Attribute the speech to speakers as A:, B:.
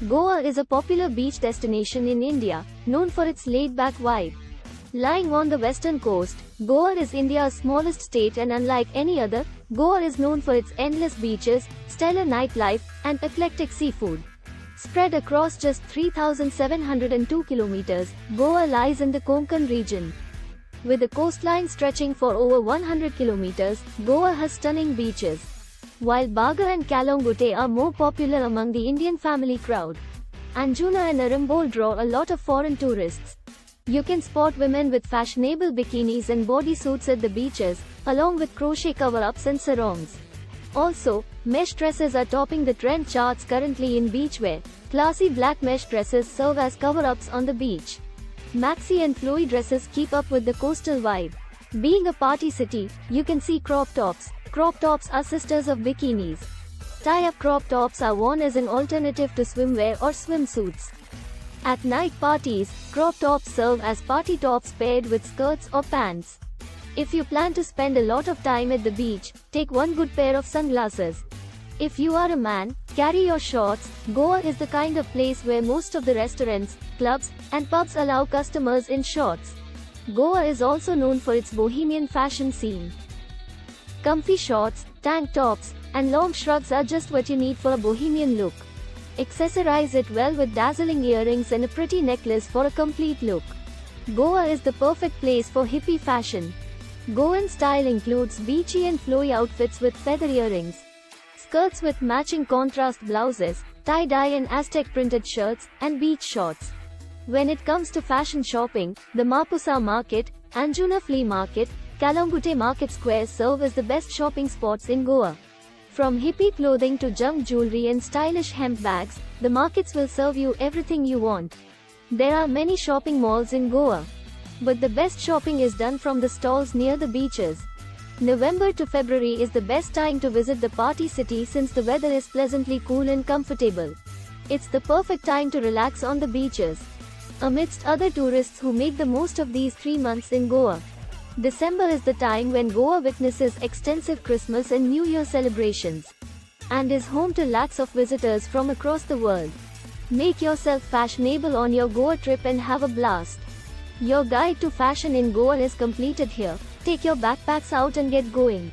A: Goa is a popular beach destination in India, known for its laid-back vibe. Lying on the western coast, Goa is India's smallest state, and unlike any other, Goa is known for its endless beaches, stellar nightlife, and eclectic seafood. Spread across just 3,702 kilometers, Goa lies in the Konkan region. With a coastline stretching for over 100 kilometers, Goa has stunning beaches. While Baga and Kalangute are more popular among the Indian family crowd, Anjuna and Arambol draw a lot of foreign tourists. You can spot women with fashionable bikinis and bodysuits at the beaches, along with crochet cover-ups and sarongs. Also, mesh dresses are topping the trend charts currently in beachwear. Classy black mesh dresses serve as cover-ups on the beach. Maxi and flowy dresses keep up with the coastal vibe. Being a party city, you can see crop tops. Crop tops are sisters of bikinis. Tie-up crop tops are worn as an alternative to swimwear or swimsuits. At night parties, crop tops serve as party tops paired with skirts or pants. If you plan to spend a lot of time at the beach, take one good pair of sunglasses. If you are a man, carry your shorts. Goa is the kind of place where most of the restaurants, clubs, and pubs allow customers in shorts. Goa is also known for its bohemian fashion scene. Comfy shorts, tank tops, and long shrugs are just what you need for a bohemian look. Accessorize it well with dazzling earrings and a pretty necklace for a complete look. Goa is the perfect place for hippie fashion. Goan style includes beachy and flowy outfits with feather earrings, skirts with matching contrast blouses, tie-dye and Aztec printed shirts, and beach shorts. When it comes to fashion shopping, the Mapusa Market, Anjuna Flea Market, Kalangute Market Square serve as the best shopping spots in Goa. From hippie clothing to junk jewelry and stylish hemp bags, the markets will serve you everything you want. There are many shopping malls in Goa, but the best shopping is done from the stalls near the beaches. November to February is the best time to visit the party city since the weather is pleasantly cool and comfortable. It's the perfect time to relax on the beaches, amidst other tourists who make the most of these 3 months in Goa. December is the time when Goa witnesses extensive Christmas and New Year celebrations, and is home to lakhs of visitors from across the world. Make yourself fashionable on your Goa trip and have a blast. Your guide to fashion in Goa is completed here. Take your backpacks out and get going.